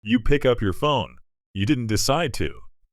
You pick up your phone. You didn't decide to.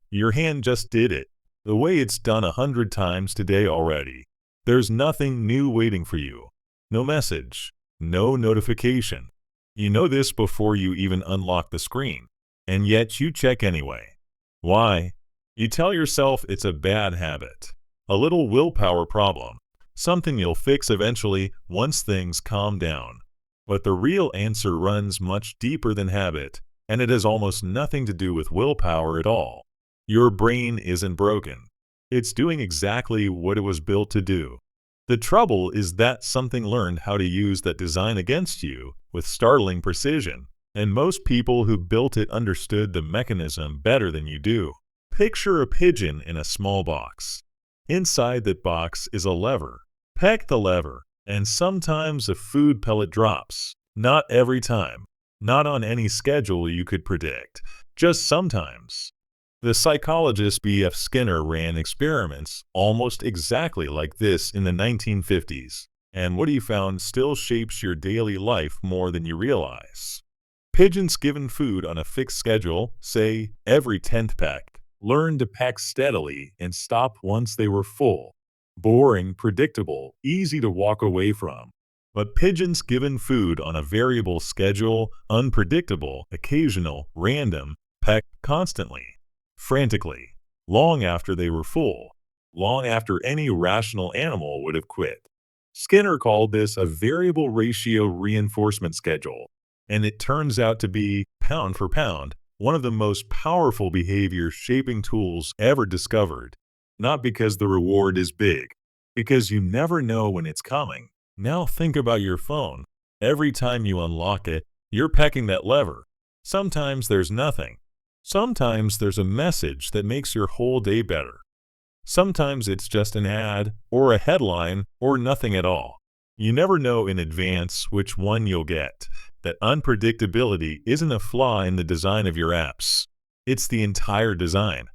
Your hand just did it, the way it's done 100 times today already. There's nothing new waiting for you. No message. No notification. You know this before you even unlock the screen, and yet you check anyway. Why? You tell yourself it's a bad habit, a little willpower problem, something you'll fix eventually once things calm down. But the real answer runs much deeper than habit, and it has almost nothing to do with willpower at all. Your brain isn't broken. It's doing exactly what it was built to do. The trouble is that something learned how to use that design against you with startling precision, and most people who built it understood the mechanism better than you do. Picture a pigeon in a small box. Inside that box is a lever. Peck the lever, and sometimes a food pellet drops. Not every time. Not on any schedule you could predict. Just sometimes. The psychologist B.F. Skinner ran experiments almost exactly like this in the 1950s, and what he found still shapes your daily life more than you realize. Pigeons given food on a fixed schedule, say every 10th peck, learned to peck steadily and stop once they were full. Boring, predictable, easy to walk away from. But pigeons given food on a variable schedule, unpredictable, occasional, random, peck constantly. Frantically, long after they were full, long after any rational animal would have quit. Skinner called this a variable ratio reinforcement schedule, and it turns out to be, pound for pound, one of the most powerful behavior shaping tools ever discovered. Not because the reward is big, because you never know when it's coming. Now think about your phone. Every time you unlock it, you're pecking that lever. Sometimes there's nothing. Sometimes there's a message that makes your whole day better. Sometimes it's just an ad, or a headline, or nothing at all. You never know in advance which one you'll get. That unpredictability isn't a flaw in the design of your apps. It's the entire design.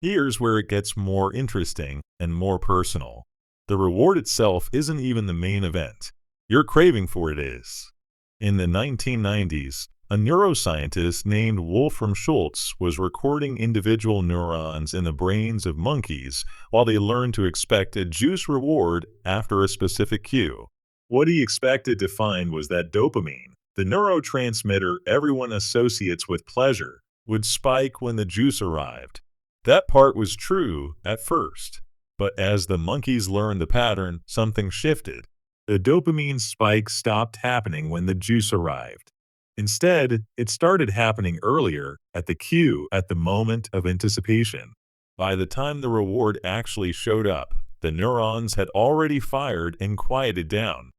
Here's where it gets more interesting and more personal. The reward itself isn't even the main event. Your craving for it is. In the 1990s, a neuroscientist named Wolfram Schultz was recording individual neurons in the brains of monkeys while they learned to expect a juice reward after a specific cue. What he expected to find was that dopamine, the neurotransmitter everyone associates with pleasure, would spike when the juice arrived. That part was true at first, but as the monkeys learned the pattern, something shifted. The dopamine spike stopped happening when the juice arrived. Instead, it started happening earlier, at the cue, at the moment of anticipation. By the time the reward actually showed up, the neurons had already fired and quieted down.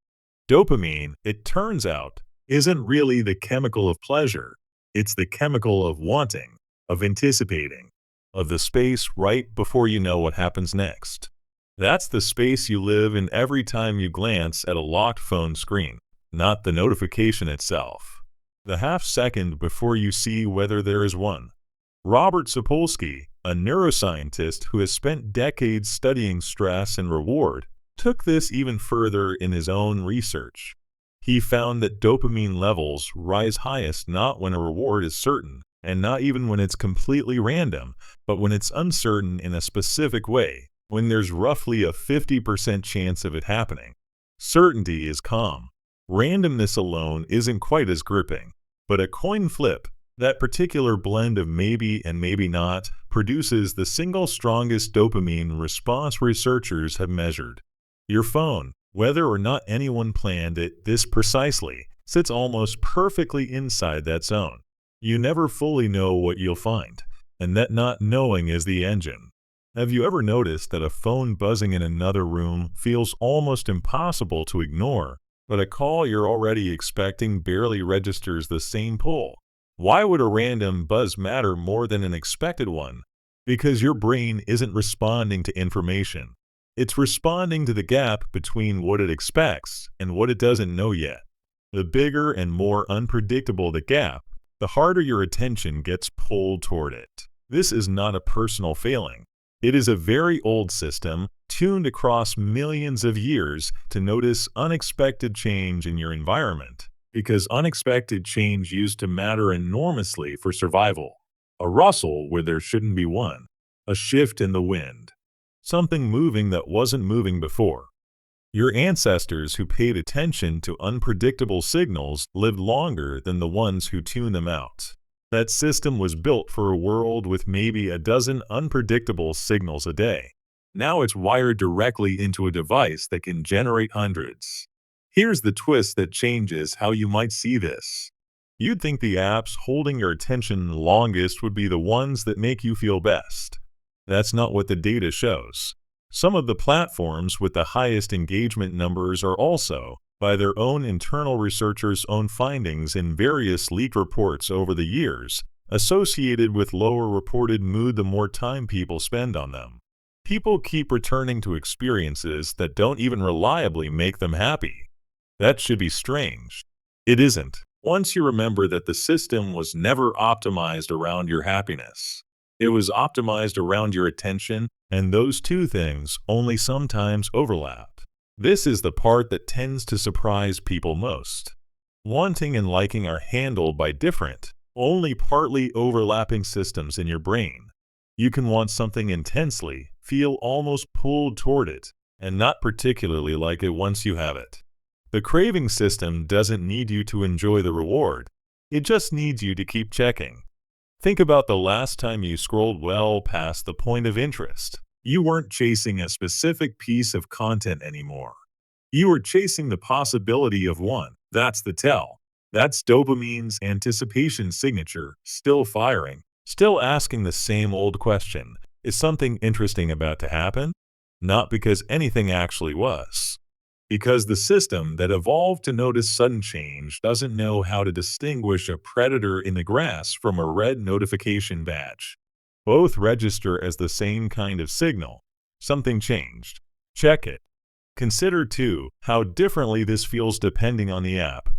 Dopamine, it turns out, isn't really the chemical of pleasure. It's the chemical of wanting, of anticipating, of the space right before you know what happens next. That's the space you live in every time you glance at a locked phone screen, not the notification itself. The half second before you see whether there is one. Robert Sapolsky, a neuroscientist who has spent decades studying stress and reward, took this even further in his own research. He found that dopamine levels rise highest not when a reward is certain, and not even when it's completely random, but when it's uncertain in a specific way, when there's roughly a 50% chance of it happening. Certainty is calm. Randomness alone isn't quite as gripping, but a coin flip, that particular blend of maybe and maybe not, produces the single strongest dopamine response researchers have measured. Your phone, whether or not anyone planned it this precisely, sits almost perfectly inside that zone. You never fully know what you'll find, and that not knowing is the engine. Have you ever noticed that a phone buzzing in another room feels almost impossible to ignore, but a call you're already expecting barely registers the same pull? Why would a random buzz matter more than an expected one? Because your brain isn't responding to information. It's responding to the gap between what it expects and what it doesn't know yet. The bigger and more unpredictable the gap, the harder your attention gets pulled toward it. This is not a personal failing. It is a very old system, tuned across millions of years to notice unexpected change in your environment. because unexpected change used to matter enormously for survival. A rustle where there shouldn't be one, a shift in the wind, something moving that wasn't moving before. Your ancestors who paid attention to unpredictable signals lived longer than the ones who tuned them out. That system was built for a world with maybe a dozen unpredictable signals a day. Now it's wired directly into a device that can generate hundreds. Here's the twist that changes how you might see this. You'd think the apps holding your attention longest would be the ones that make you feel best. That's not what the data shows. Some of the platforms with the highest engagement numbers are also, by their own internal researchers' own findings in various leaked reports over the years, associated with lower reported mood the more time people spend on them. People keep returning to experiences that don't even reliably make them happy. That should be strange. It isn't, once you remember that the system was never optimized around your happiness. It was optimized around your attention, and those two things only sometimes overlap. This is the part that tends to surprise people most. Wanting and liking are handled by different, only partly overlapping systems in your brain. You can want something intensely, feel almost pulled toward it, and not particularly like it once you have it. The craving system doesn't need you to enjoy the reward. It just needs you to keep checking. Think about the last time you scrolled well past the point of interest. You weren't chasing a specific piece of content anymore. You were chasing the possibility of one. That's the tell. That's dopamine's anticipation signature, still firing, still asking the same old question. Is something interesting about to happen? Not because anything actually was. Because the system that evolved to notice sudden change doesn't know how to distinguish a predator in the grass from a red notification badge. Both register as the same kind of signal. Something changed. Check it. Consider, too, how differently this feels depending on the app.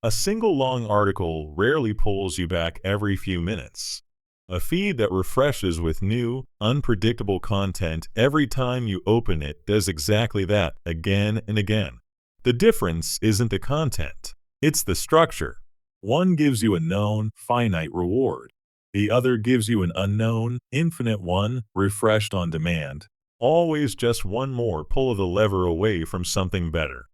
A single long article rarely pulls you back every few minutes. A feed that refreshes with new, unpredictable content every time you open it does exactly that again and again. The difference isn't the content, it's the structure. One gives you a known, finite reward. The other gives you an unknown, infinite one, refreshed on demand. Always just one more pull of the lever away from something better.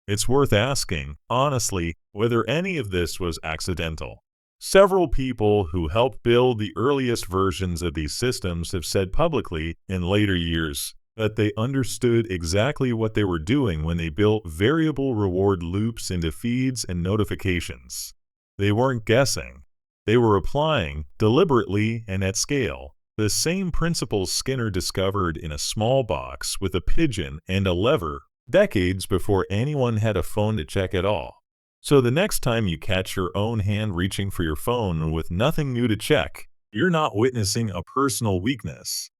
It's worth asking, honestly, whether any of this was accidental. Several people who helped build the earliest versions of these systems have said publicly in later years that they understood exactly what they were doing when they built variable reward loops into feeds and notifications. They weren't guessing. They were applying, deliberately and at scale, the same principles Skinner discovered in a small box with a pigeon and a lever decades before anyone had a phone to check at all. So the next time you catch your own hand reaching for your phone with nothing new to check, you're not witnessing a personal weakness.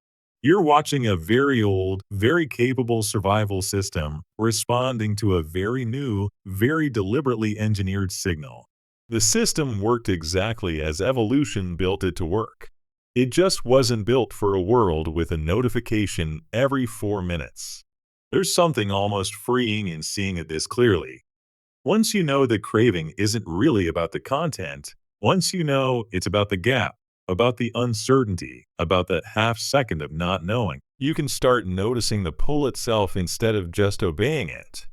You're watching a very old, very capable survival system responding to a very new, very deliberately engineered signal. The system worked exactly as evolution built it to work. It just wasn't built for a world with a notification every 4 minutes. There's something almost freeing in seeing it this clearly. Once you know that craving isn't really about the content, once you know it's about the gap, about the uncertainty, about that half second of not knowing, you can start noticing the pull itself instead of just obeying it.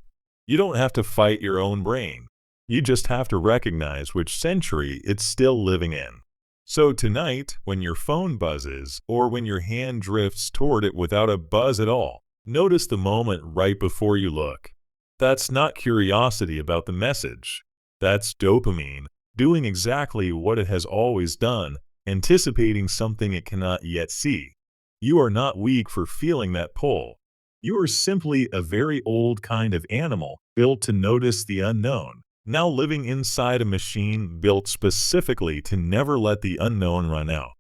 You don't have to fight your own brain. You just have to recognize which century it's still living in. So tonight, when your phone buzzes or when your hand drifts toward it without a buzz at all, notice the moment right before you look. That's not curiosity about the message. That's dopamine, doing exactly what it has always done, anticipating something it cannot yet see. You are not weak for feeling that pull. You are simply a very old kind of animal built to notice the unknown, now living inside a machine built specifically to never let the unknown run out.